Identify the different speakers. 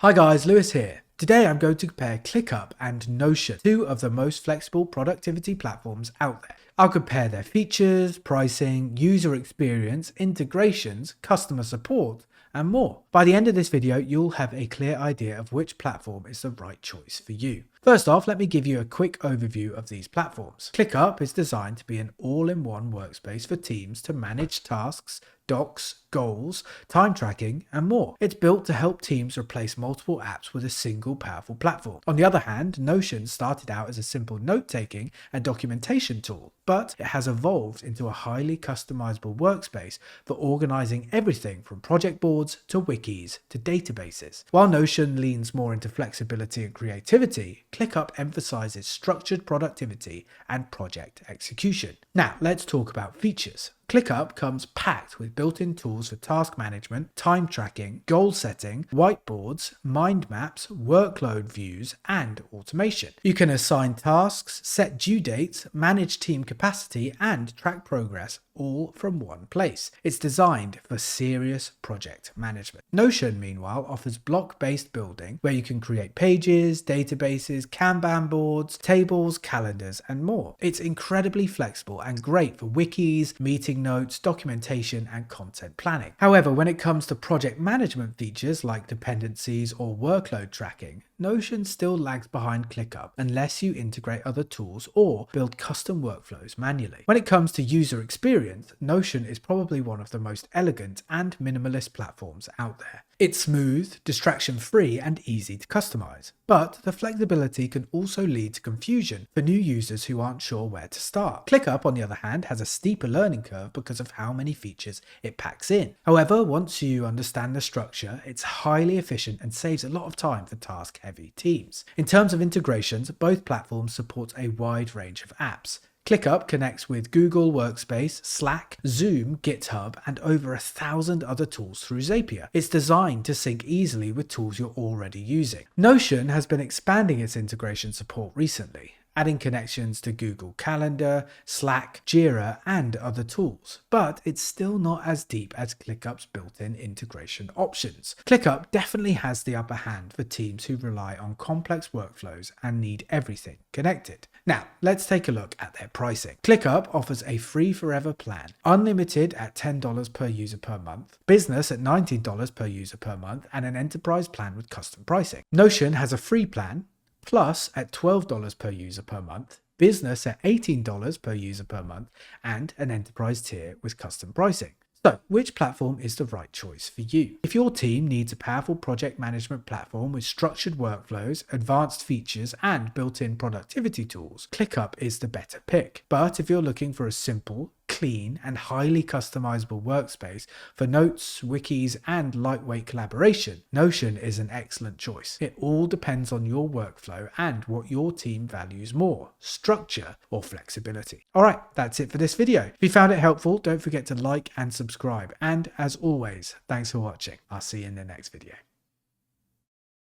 Speaker 1: Hi guys, Lewis here. Today I'm going to compare ClickUp and Notion, two of the most flexible productivity platforms out there. I'll compare their features, pricing, user experience, integrations, customer support, and more. By the end of this video, you'll have a clear idea of which platform is the right choice for you. First off, let me give you a quick overview of these platforms. ClickUp is designed to be an all-in-one workspace for teams to manage tasks, docs, goals, time tracking, and more. It's built to help teams replace multiple apps with a single powerful platform. On the other hand, Notion started out as a simple note-taking and documentation tool, but it has evolved into a highly customizable workspace for organizing everything from project boards to wikis to databases. While Notion leans more into flexibility and creativity, ClickUp emphasizes structured productivity and project execution. Now, let's talk about features. ClickUp comes packed with built-in tools for task management, time tracking, goal setting, whiteboards, mind maps, workload views, and automation. You can assign tasks, set due dates, manage team capacity, and track progress all from one place. It's designed for serious project management. Notion, meanwhile, offers block-based building where you can create pages, databases, Kanban boards, tables, calendars, and more. It's incredibly flexible and great for wikis, meeting notes, documentation, and content planning. However, when it comes to project management features like dependencies or workload tracking, Notion still lags behind ClickUp unless you integrate other tools or build custom workflows manually. When it comes to user experience, Notion is probably one of the most elegant and minimalist platforms out there. It's smooth, distraction-free, and easy to customize. But the flexibility can also lead to confusion for new users who aren't sure where to start. ClickUp, on the other hand, has a steeper learning curve because of how many features it packs in. However, once you understand the structure, it's highly efficient and saves a lot of time for task-heavy teams. In terms of integrations, both platforms support a wide range of apps. ClickUp connects with Google Workspace, Slack, Zoom, GitHub, and over 1,000 other tools through Zapier. It's designed to sync easily with tools you're already using. Notion has been expanding its integration support recently, adding connections to Google Calendar, Slack, Jira, and other tools. But it's still not as deep as ClickUp's built-in integration options. ClickUp definitely has the upper hand for teams who rely on complex workflows and need everything connected. Now, let's take a look at their pricing. ClickUp offers a free forever plan, unlimited at $10 per user per month, business at $19 per user per month, and an enterprise plan with custom pricing. Notion has a free plan, Plus at $12 per user per month, business at $18 per user per month, and an enterprise tier with custom pricing. So, which platform is the right choice for you? If your team needs a powerful project management platform with structured workflows, advanced features, and built-in productivity tools, ClickUp is the better pick. But if you're looking for a simple, clean, and highly customizable workspace for notes, wikis, and lightweight collaboration, Notion is an excellent choice. It all depends on your workflow and what your team values more, structure or flexibility. Alright, that's it for this video. If you found it helpful, don't forget to like and subscribe. And as always, thanks for watching. I'll see you in the next video.